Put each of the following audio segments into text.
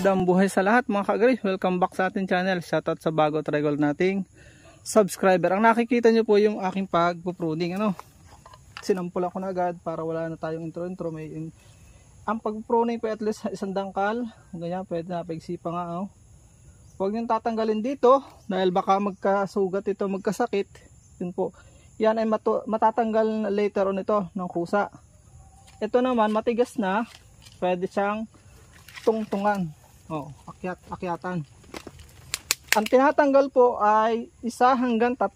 magandang buhay sa lahat mga ka-agri. Welcome back sa ating channel. Shoutout sa bago at regular nating subscriber. Ang nakikita nyo po yung aking pagpupruning. Sinampula ko na agad para wala na tayong intro. Ang pagpupruning po at least isang dangkal. Ganyan, pwede na paigsipa nga. Huwag nyo tatanggalin dito dahil baka magkasugat ito, magkasakit. Yun po. Yan ay matatanggal later on ito ng kusa. Ito naman matigas na. Pwede siyang tungtungan. Akyatan. Ang tinatanggal po ay 1 hanggang 3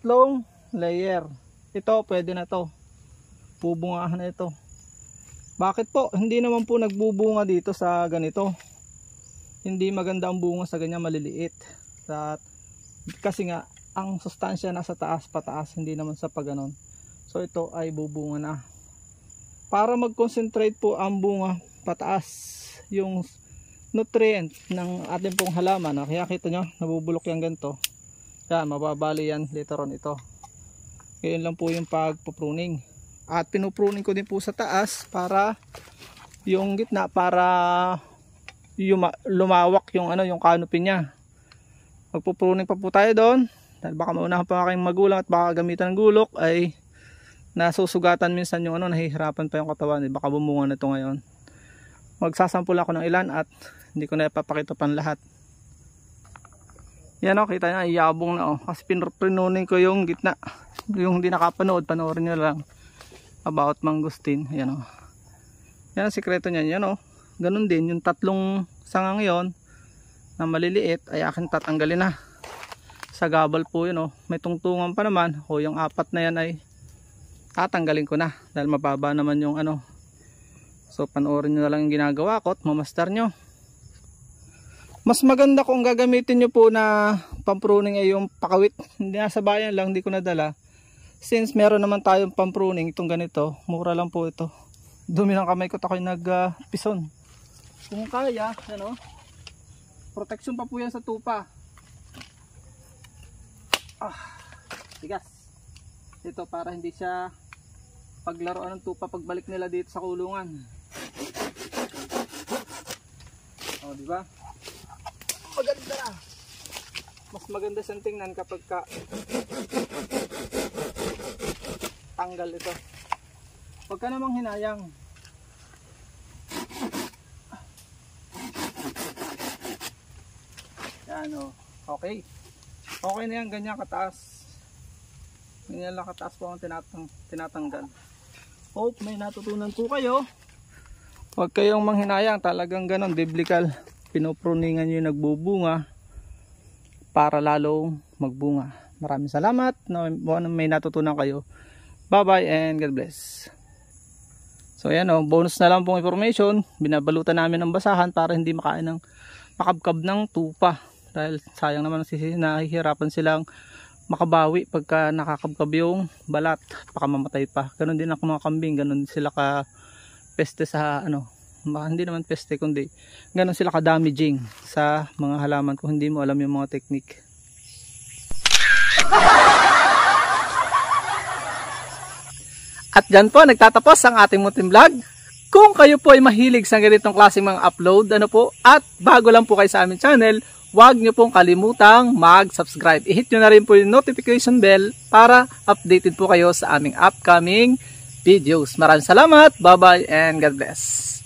layer. Ito pwede na to. Bubungahan na ito. Bakit po? Hindi naman po nagbubunga dito sa ganito. Hindi maganda ang bunga sa ganyan maliliit. Kasi nga ang sustansya nasa taas pataas, hindi naman sa pagganon. So ito ay bubunga na. Para mag-concentrate po ang bunga pataas yung nutrient ng ating pong halaman. Kaya kita nyo, nabubulok yan ganito. Yan, mababali yan later on ito. Ngayon lang po yung pagpupruning. At pinupruning ko din po sa taas para yung gitna, para lumawak yung yung canopy niya. Magpupruning pa po tayo doon. Dahil baka maunahan pa kayong magulang at baka gamitan ng gulok ay nasusugatan minsan yung nahihirapan pa yung katawan. Baka bumunga na ito ngayon. Magsasampul ako ng ilan at hindi ko na ipapakita pan lahat. Yan kita nyo, iyabong na kasi pinunin ko yung gitna. Yung hindi nakapanood, panoorin nyo lang about mangustin. Yan yan ang sikreto niyan. Yan ganun din, yung 3 sangang yon na maliliit ay akin tatanggalin na. Sa gabal po yun may tungtungan pa naman. Yung 4 na yan ay tatanggalin ko na dahil mababa naman yung So panoorin nyo na lang yung ginagawa ko at mamastar nyo. Mas maganda kung gagamitin nyo po na pampruning ay yung pakawit. Hindi nasa bayan lang, hindi ko nadala. Since meron naman tayong pampruning itong ganito, mura lang po ito. Dumi ng kamay ko, ako'y nagpison. Kung kaya, protection pa po yan sa tupa. Tigas. Ito para hindi siya paglaruan ng tupa pagbalik nila dito sa kulungan. Diba? Maganda na. Mas maganda siyang tingnan kapag tanggal ito. Huwag ka namang hinayang. Yan okay. Okay na yan, ganyan kataas. Ganyan lang kataas po ang tinatanggal. Hope may natutunan po kayo. Huwag kayong manghinayang, talagang ganon, biblical. Pinupruningan nyo yung nagbubunga para lalong magbunga. Maraming salamat na may natutunan kayo. Bye bye and God bless. So yan bonus na lang pong information. Binabalutan namin ng basahan para hindi makabkab ng tupa. Dahil sayang naman nahihirapan silang makabawi pagka nakakabkab yung balat. Baka mamatay pa. Ganon din ako mga kambing. Ganon sila ka peste sa hindi naman peste kundi ganon sila ka damaging sa mga halaman kung hindi mo alam yung mga technique. At dyan po nagtatapos ang ating munting vlog. Kung kayo po ay mahilig sa ganitong klaseng mga upload at bago lang po kayo sa aming channel, huwag nyo pong kalimutang mag-subscribe. I-hit nyo na rin po yung notification bell para updated po kayo sa aming upcoming videos. Maraming salamat. Bye bye and God bless.